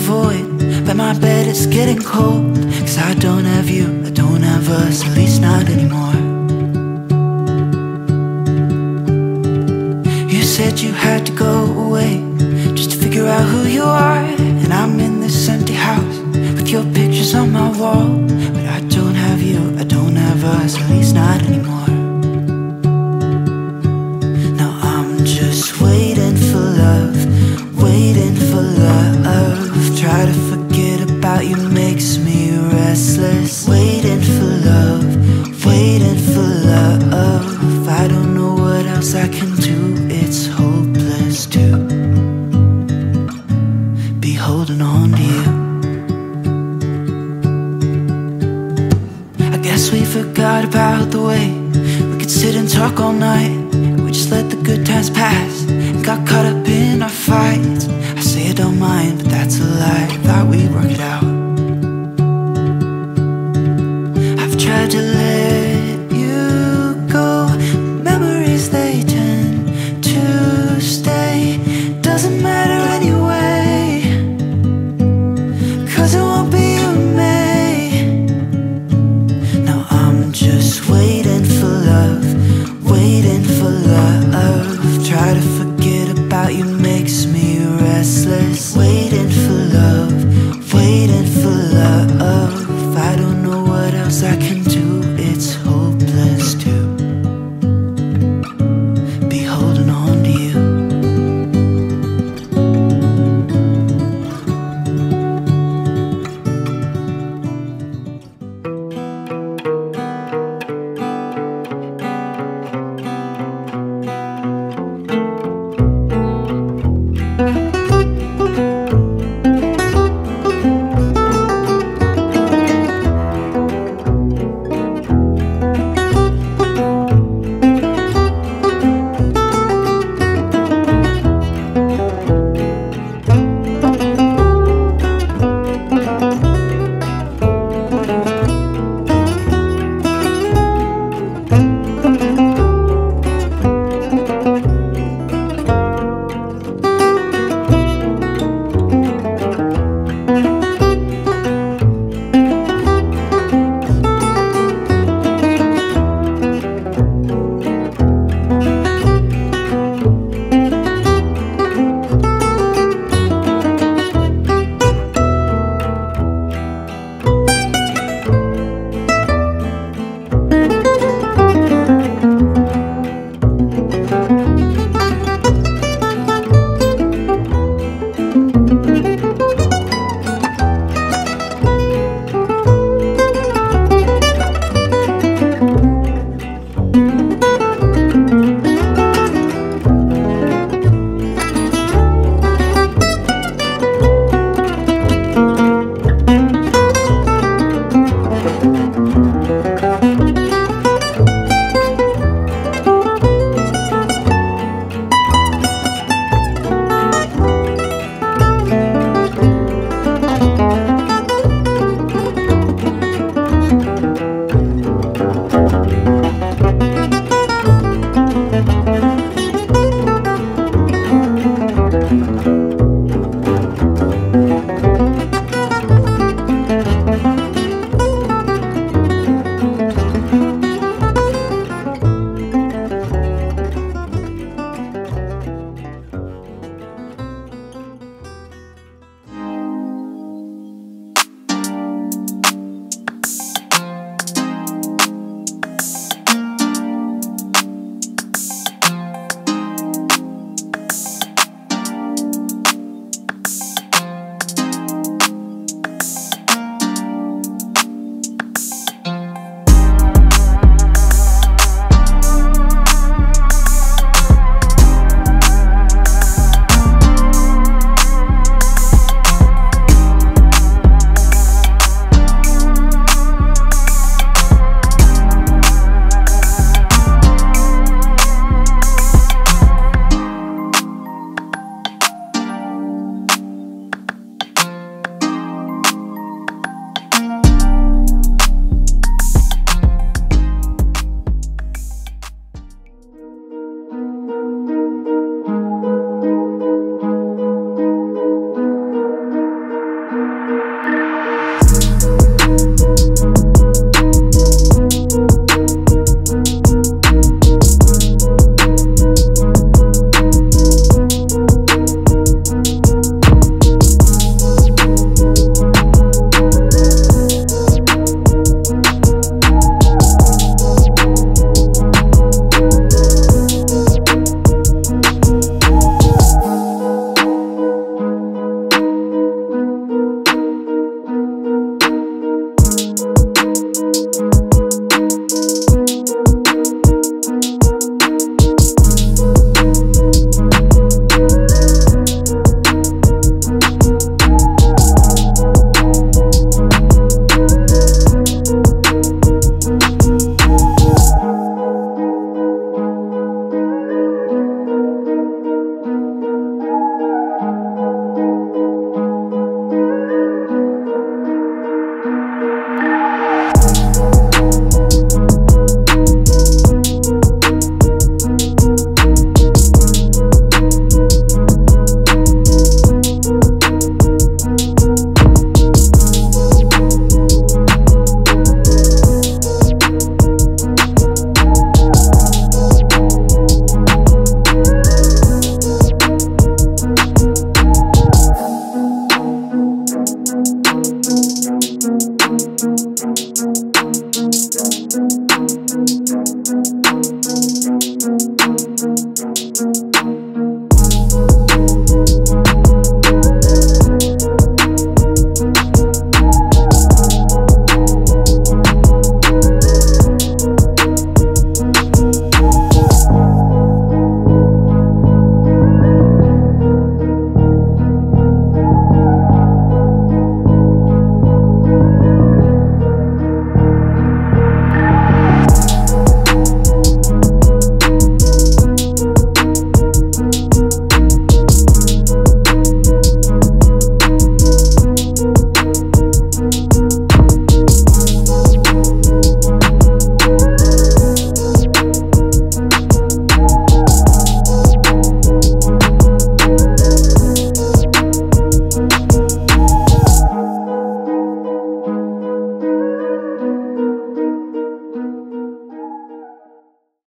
void by my bed, it's getting cold. Cause I don't have you, I don't have us, at least not anymore. You said you had to go away just to figure out who you are. And I'm in this empty house with your pictures on my wall. But I don't have you, I don't have us, at least not anymore. Now I'm just waiting for love, waiting for love. Try to forget about you makes me restless. Waiting for love, waiting for love. I don't know what else I can do, it's hopeless to be holding on to you. I guess we forgot about the way we could sit and talk all night. We just let the good times pass and got caught up in our fights. I say I don't mind, but that's a lie, thought we'd work it out. I've tried to let you go, memories they tend to stay. Doesn't matter anyway, cause it won't be